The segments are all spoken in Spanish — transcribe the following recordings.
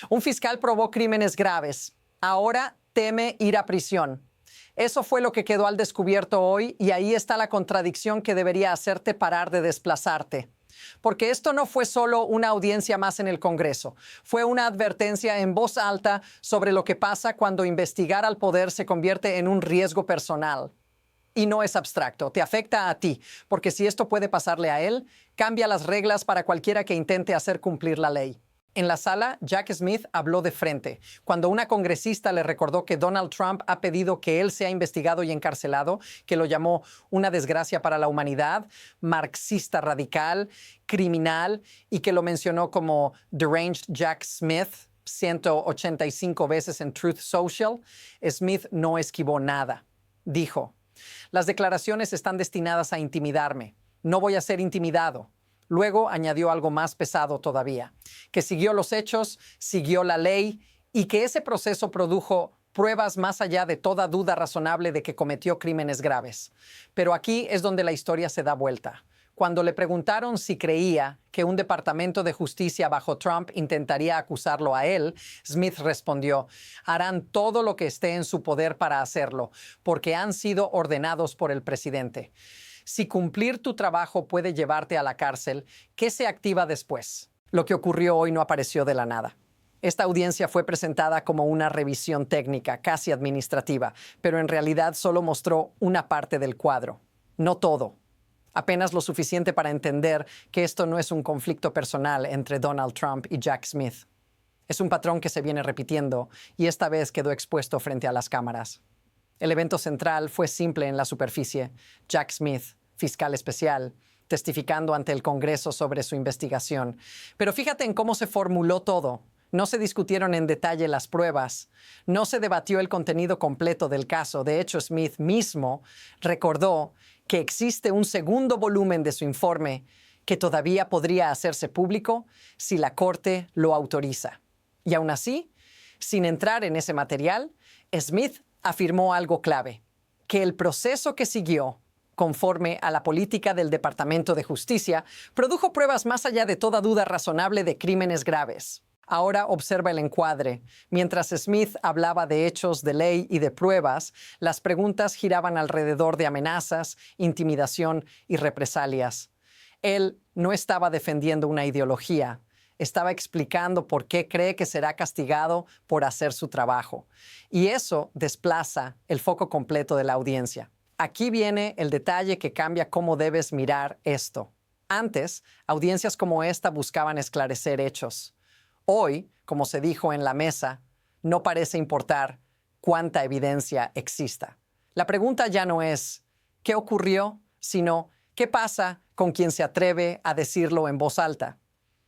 Un fiscal probó crímenes graves. Ahora teme ir a prisión. Eso fue lo que quedó al descubierto hoy y ahí está la contradicción que debería hacerte parar de desplazarte. Porque esto no fue solo una audiencia más en el Congreso, fue una advertencia en voz alta sobre lo que pasa cuando investigar al poder se convierte en un riesgo personal. Y no es abstracto, te afecta a ti, porque si esto puede pasarle a él, cambia las reglas para cualquiera que intente hacer cumplir la ley. En la sala, Jack Smith habló de frente, cuando una congresista le recordó que Donald Trump ha pedido que él sea investigado y encarcelado, que lo llamó una desgracia para la humanidad, marxista radical, criminal, y que lo mencionó como Deranged Jack Smith 185 veces en Truth Social. Smith no esquivó nada. Dijo: las declaraciones están destinadas a intimidarme. No voy a ser intimidado. Luego añadió algo más pesado todavía, que siguió los hechos, siguió la ley y que ese proceso produjo pruebas más allá de toda duda razonable de que cometió crímenes graves. Pero aquí es donde la historia se da vuelta. Cuando le preguntaron si creía que un departamento de justicia bajo Trump intentaría acusarlo a él, Smith respondió: harán todo lo que esté en su poder para hacerlo, porque han sido ordenados por el presidente. Si cumplir tu trabajo puede llevarte a la cárcel, ¿qué se activa después? Lo que ocurrió hoy no apareció de la nada. Esta audiencia fue presentada como una revisión técnica, casi administrativa, pero en realidad solo mostró una parte del cuadro, no todo. Apenas lo suficiente para entender que esto no es un conflicto personal entre Donald Trump y Jack Smith. Es un patrón que se viene repitiendo y esta vez quedó expuesto frente a las cámaras. El evento central fue simple en la superficie: Jack Smith, fiscal especial, testificando ante el Congreso sobre su investigación. Pero fíjate en cómo se formuló todo. No se discutieron en detalle las pruebas. No se debatió el contenido completo del caso. De hecho, Smith mismo recordó que existe un segundo volumen de su informe que todavía podría hacerse público si la Corte lo autoriza. Y aún así, sin entrar en ese material, Smith afirmó algo clave: que el proceso que siguió, conforme a la política del Departamento de Justicia, produjo pruebas más allá de toda duda razonable de crímenes graves. Ahora observa el encuadre. Mientras Smith hablaba de hechos de ley y de pruebas, las preguntas giraban alrededor de amenazas, intimidación y represalias. Él no estaba defendiendo una ideología. Estaba explicando por qué cree que será castigado por hacer su trabajo. Y eso desplaza el foco completo de la audiencia. Aquí viene el detalle que cambia cómo debes mirar esto. Antes, audiencias como esta buscaban esclarecer hechos. Hoy, como se dijo en la mesa, no parece importar cuánta evidencia exista. La pregunta ya no es ¿qué ocurrió?, sino ¿qué pasa con quien se atreve a decirlo en voz alta?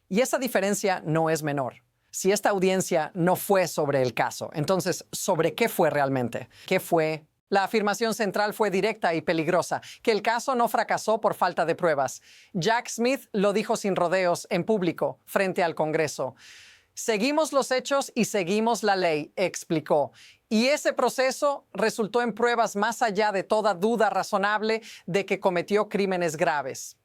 Y esa diferencia no es menor. Si esta audiencia no fue sobre el caso, entonces, ¿sobre qué fue realmente? ¿Qué fue? La afirmación central fue directa y peligrosa, que el caso no fracasó por falta de pruebas. Jack Smith lo dijo sin rodeos, en público, frente al Congreso. Seguimos los hechos y seguimos la ley, explicó. Y ese proceso resultó en pruebas más allá de toda duda razonable de que cometió crímenes graves.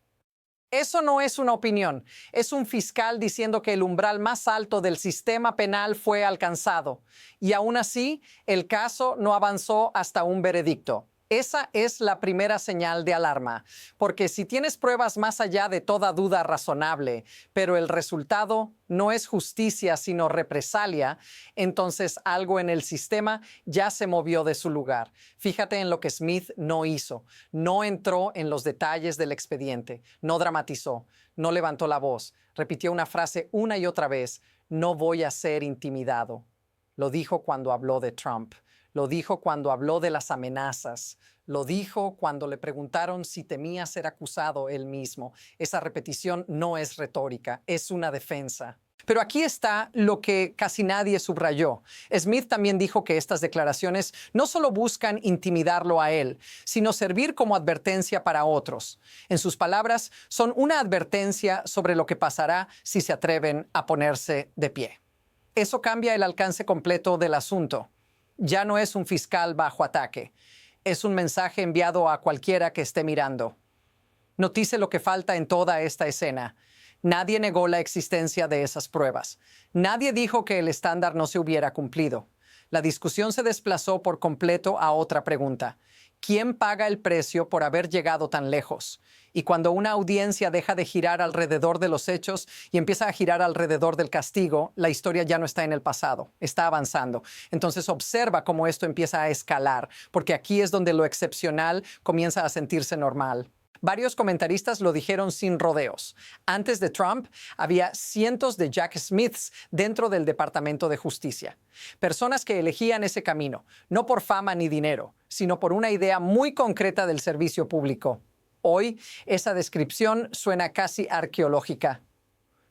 Eso no es una opinión, es un fiscal diciendo que el umbral más alto del sistema penal fue alcanzado. Y aún así, el caso no avanzó hasta un veredicto. Esa es la primera señal de alarma, porque si tienes pruebas más allá de toda duda razonable, pero el resultado no es justicia sino represalia, entonces algo en el sistema ya se movió de su lugar. Fíjate en lo que Smith no hizo. No entró en los detalles del expediente, no dramatizó, no levantó la voz, repitió una frase una y otra vez: no voy a ser intimidado. Lo dijo cuando habló de Trump. Lo dijo cuando habló de las amenazas. Lo dijo cuando le preguntaron si temía ser acusado él mismo. Esa repetición no es retórica, es una defensa. Pero aquí está lo que casi nadie subrayó. Smith también dijo que estas declaraciones no solo buscan intimidarlo a él, sino servir como advertencia para otros. En sus palabras, son una advertencia sobre lo que pasará si se atreven a ponerse de pie. Eso cambia el alcance completo del asunto. Ya no es un fiscal bajo ataque. Es un mensaje enviado a cualquiera que esté mirando. Notice lo que falta en toda esta escena. Nadie negó la existencia de esas pruebas. Nadie dijo que el estándar no se hubiera cumplido. La discusión se desplazó por completo a otra pregunta. ¿Quién paga el precio por haber llegado tan lejos? Y cuando una audiencia deja de girar alrededor de los hechos y empieza a girar alrededor del castigo, la historia ya no está en el pasado, está avanzando. Entonces observa cómo esto empieza a escalar, porque aquí es donde lo excepcional comienza a sentirse normal. Varios comentaristas lo dijeron sin rodeos. Antes de Trump, había cientos de Jack Smiths dentro del Departamento de Justicia. Personas que elegían ese camino, no por fama ni dinero, sino por una idea muy concreta del servicio público. Hoy, esa descripción suena casi arqueológica.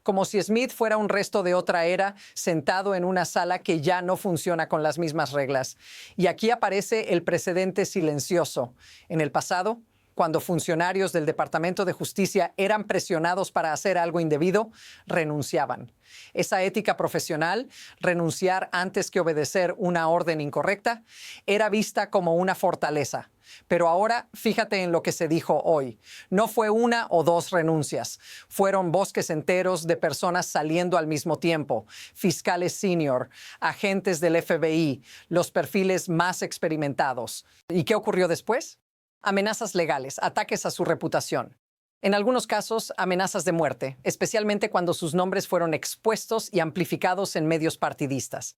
Como si Smith fuera un resto de otra era, sentado en una sala que ya no funciona con las mismas reglas. Y aquí aparece el precedente silencioso. En el pasado, cuando funcionarios del Departamento de Justicia eran presionados para hacer algo indebido, renunciaban. Esa ética profesional, renunciar antes que obedecer una orden incorrecta, era vista como una fortaleza. Pero ahora, fíjate en lo que se dijo hoy. No fue una o dos renuncias. Fueron bosques enteros de personas saliendo al mismo tiempo. Fiscales senior, agentes del FBI, los perfiles más experimentados. ¿Y qué ocurrió después? Amenazas legales, ataques a su reputación. En algunos casos, amenazas de muerte, especialmente cuando sus nombres fueron expuestos y amplificados en medios partidistas.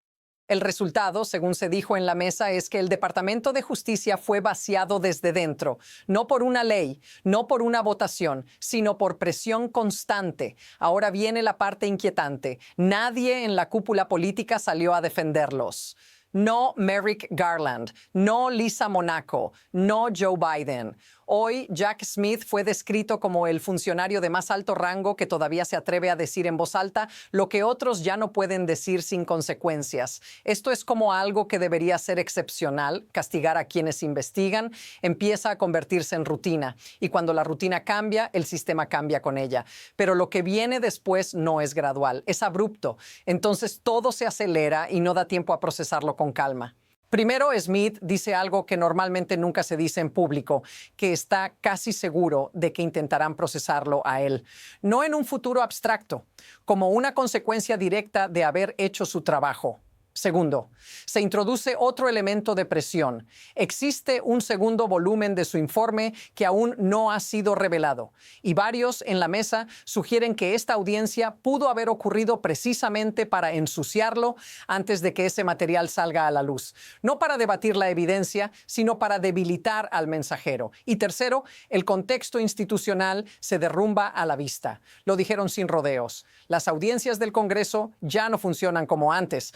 El resultado, según se dijo en la mesa, es que el Departamento de Justicia fue vaciado desde dentro, no por una ley, no por una votación, sino por presión constante. Ahora viene la parte inquietante. Nadie en la cúpula política salió a defenderlos. No Merrick Garland, no Lisa Monaco, no Joe Biden. Hoy, Jack Smith fue descrito como el funcionario de más alto rango que todavía se atreve a decir en voz alta lo que otros ya no pueden decir sin consecuencias. Esto es como algo que debería ser excepcional, castigar a quienes investigan, empieza a convertirse en rutina. Y cuando la rutina cambia, el sistema cambia con ella. Pero lo que viene después no es gradual, es abrupto. Entonces todo se acelera y no da tiempo a procesarlo con calma. Primero, Smith dice algo que normalmente nunca se dice en público, que está casi seguro de que intentarán procesarlo a él. No en un futuro abstracto, como una consecuencia directa de haber hecho su trabajo. Segundo, se introduce otro elemento de presión. Existe un segundo volumen de su informe que aún no ha sido revelado. Y varios en la mesa sugieren que esta audiencia pudo haber ocurrido precisamente para ensuciarlo antes de que ese material salga a la luz. No para debatir la evidencia, sino para debilitar al mensajero. Y tercero, el contexto institucional se derrumba a la vista. Lo dijeron sin rodeos. Las audiencias del Congreso ya no funcionan como antes.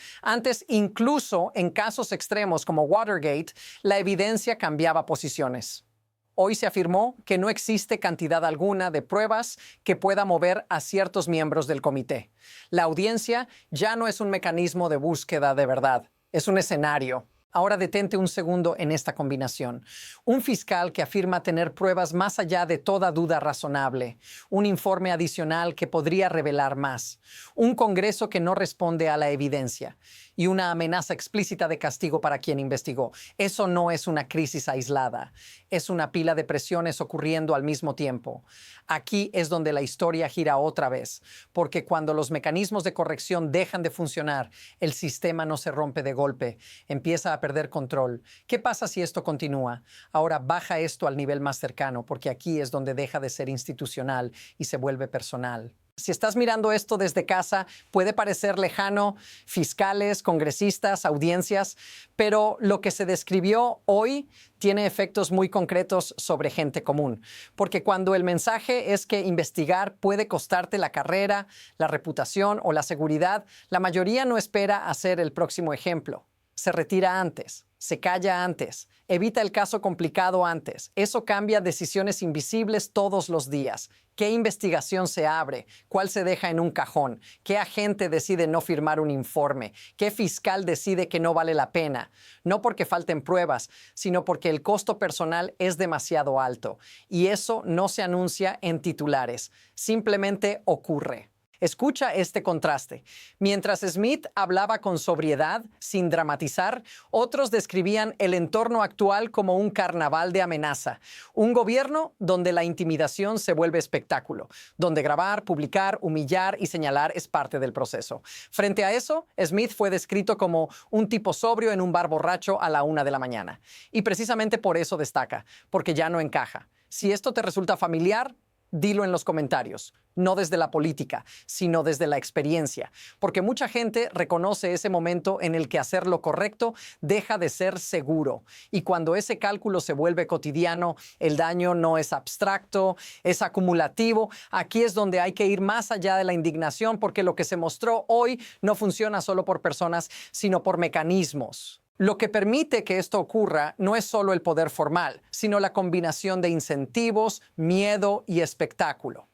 Incluso en casos extremos como Watergate, la evidencia cambiaba posiciones. Hoy se afirmó que no existe cantidad alguna de pruebas que pueda mover a ciertos miembros del comité. La audiencia ya no es un mecanismo de búsqueda de verdad, es un escenario. Ahora detente un segundo en esta combinación. Un fiscal que afirma tener pruebas más allá de toda duda razonable. Un informe adicional que podría revelar más. Un Congreso que no responde a la evidencia. Y una amenaza explícita de castigo para quien investigó. Eso no es una crisis aislada. Es una pila de presiones ocurriendo al mismo tiempo. Aquí es donde la historia gira otra vez. Porque cuando los mecanismos de corrección dejan de funcionar, el sistema no se rompe de golpe. Empieza a perder control. ¿Qué pasa si esto continúa? Ahora baja esto al nivel más cercano, porque aquí es donde deja de ser institucional y se vuelve personal. Si estás mirando esto desde casa, puede parecer lejano, fiscales, congresistas, audiencias, pero lo que se describió hoy tiene efectos muy concretos sobre gente común. Porque cuando el mensaje es que investigar puede costarte la carrera, la reputación o la seguridad, la mayoría no espera a ser el próximo ejemplo. Se retira antes, se calla antes, evita el caso complicado antes. Eso cambia decisiones invisibles todos los días. ¿Qué investigación se abre? ¿Cuál se deja en un cajón? ¿Qué agente decide no firmar un informe? ¿Qué fiscal decide que no vale la pena? No porque falten pruebas, sino porque el costo personal es demasiado alto. Y eso no se anuncia en titulares, simplemente ocurre. Escucha este contraste. Mientras Smith hablaba con sobriedad, sin dramatizar, otros describían el entorno actual como un carnaval de amenaza, un gobierno donde la intimidación se vuelve espectáculo, donde grabar, publicar, humillar y señalar es parte del proceso. Frente a eso, Smith fue descrito como un tipo sobrio en un bar borracho a la 1 de la mañana. Y precisamente por eso destaca, porque ya no encaja. Si esto te resulta familiar, dilo en los comentarios, no desde la política, sino desde la experiencia, porque mucha gente reconoce ese momento en el que hacer lo correcto deja de ser seguro. Y cuando ese cálculo se vuelve cotidiano, el daño no es abstracto, es acumulativo. Aquí es donde hay que ir más allá de la indignación, porque lo que se mostró hoy no funciona solo por personas, sino por mecanismos. Lo que permite que esto ocurra no es solo el poder formal, sino la combinación de incentivos, miedo y espectáculo.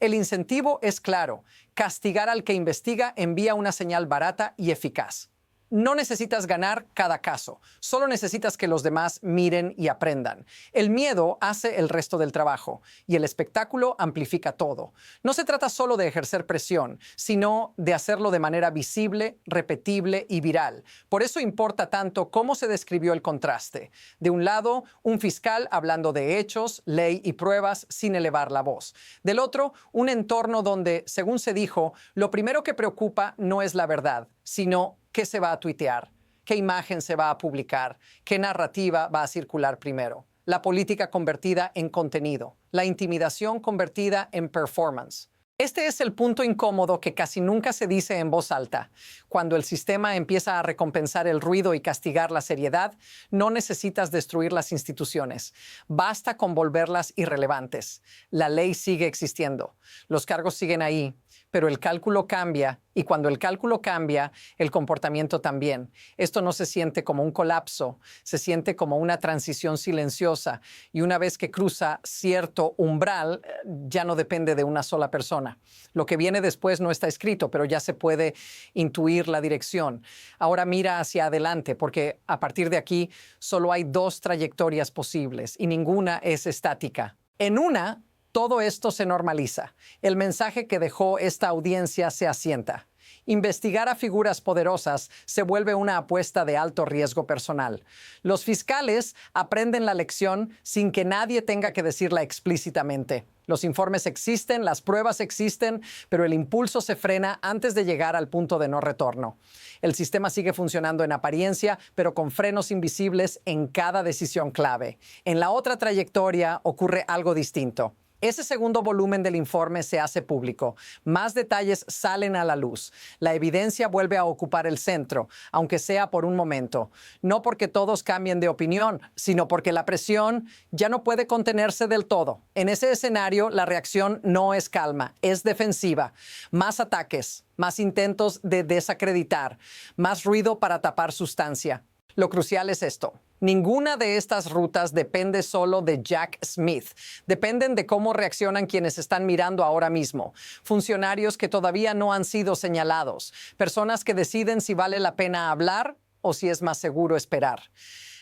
El incentivo es claro: castigar al que investiga envía una señal barata y eficaz. No necesitas ganar cada caso, solo necesitas que los demás miren y aprendan. El miedo hace el resto del trabajo y el espectáculo amplifica todo. No se trata solo de ejercer presión, sino de hacerlo de manera visible, repetible y viral. Por eso importa tanto cómo se describió el contraste. De un lado, un fiscal hablando de hechos, ley y pruebas sin elevar la voz. Del otro, un entorno donde, según se dijo, lo primero que preocupa no es la verdad, sino qué se va a tuitear, qué imagen se va a publicar, qué narrativa va a circular primero. La política convertida en contenido, la intimidación convertida en performance. Este es el punto incómodo que casi nunca se dice en voz alta. Cuando el sistema empieza a recompensar el ruido y castigar la seriedad, no necesitas destruir las instituciones. Basta con volverlas irrelevantes. La ley sigue existiendo. Los cargos siguen ahí, pero el cálculo cambia, y cuando el cálculo cambia, el comportamiento también. Esto no se siente como un colapso, se siente como una transición silenciosa, y una vez que cruza cierto umbral, ya no depende de una sola persona. Lo que viene después no está escrito, pero ya se puede intuir la dirección. Ahora mira hacia adelante, porque a partir de aquí solo hay dos trayectorias posibles, y ninguna es estática. En una, todo esto se normaliza. El mensaje que dejó esta audiencia se asienta. Investigar a figuras poderosas se vuelve una apuesta de alto riesgo personal. Los fiscales aprenden la lección sin que nadie tenga que decirla explícitamente. Los informes existen, las pruebas existen, pero el impulso se frena antes de llegar al punto de no retorno. El sistema sigue funcionando en apariencia, pero con frenos invisibles en cada decisión clave. En la otra trayectoria ocurre algo distinto. Ese segundo volumen del informe se hace público. Más detalles salen a la luz. La evidencia vuelve a ocupar el centro, aunque sea por un momento. No porque todos cambien de opinión, sino porque la presión ya no puede contenerse del todo. En ese escenario, la reacción no es calma, es defensiva. Más ataques, más intentos de desacreditar, más ruido para tapar sustancia. Lo crucial es esto: ninguna de estas rutas depende solo de Jack Smith. Dependen de cómo reaccionan quienes están mirando ahora mismo. Funcionarios que todavía no han sido señalados. Personas que deciden si vale la pena hablar o si es más seguro esperar.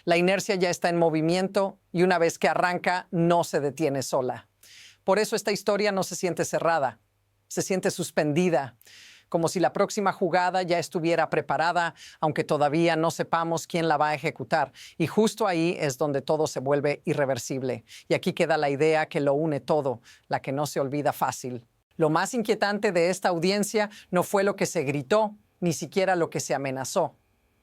La inercia ya está en movimiento y una vez que arranca, no se detiene sola. Por eso esta historia no se siente cerrada. Se siente suspendida, como si la próxima jugada ya estuviera preparada, aunque todavía no sepamos quién la va a ejecutar. Y justo ahí es donde todo se vuelve irreversible. Y aquí queda la idea que lo une todo, la que no se olvida fácil. Lo más inquietante de esta audiencia no fue lo que se gritó, ni siquiera lo que se amenazó.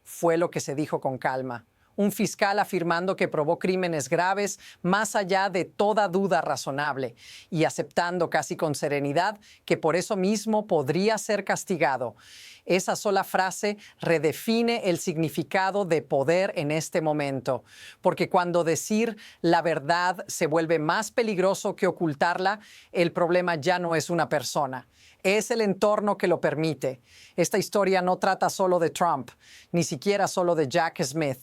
Fue lo que se dijo con calma. Un fiscal afirmando que probó crímenes graves más allá de toda duda razonable y aceptando casi con serenidad que por eso mismo podría ser castigado. Esa sola frase redefine el significado de poder en este momento, porque cuando decir la verdad se vuelve más peligroso que ocultarla, el problema ya no es una persona. Es el entorno que lo permite. Esta historia no trata solo de Trump, ni siquiera solo de Jack Smith.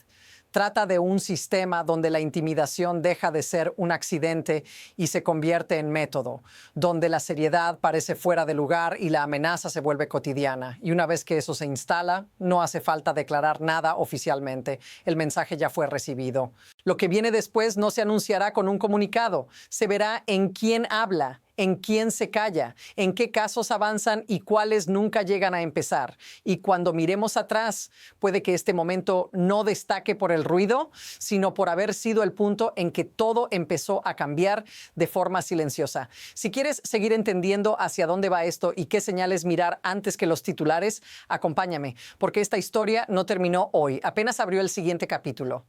Trata de un sistema donde la intimidación deja de ser un accidente y se convierte en método, donde la seriedad parece fuera de lugar y la amenaza se vuelve cotidiana. Y una vez que eso se instala, no hace falta declarar nada oficialmente. El mensaje ya fue recibido. Lo que viene después no se anunciará con un comunicado. Se verá en quién habla, en quién se calla, en qué casos avanzan y cuáles nunca llegan a empezar. Y cuando miremos atrás, puede que este momento no destaque por el ruido, sino por haber sido el punto en que todo empezó a cambiar de forma silenciosa. Si quieres seguir entendiendo hacia dónde va esto y qué señales mirar antes que los titulares, acompáñame, porque esta historia no terminó hoy, apenas abrió el siguiente capítulo.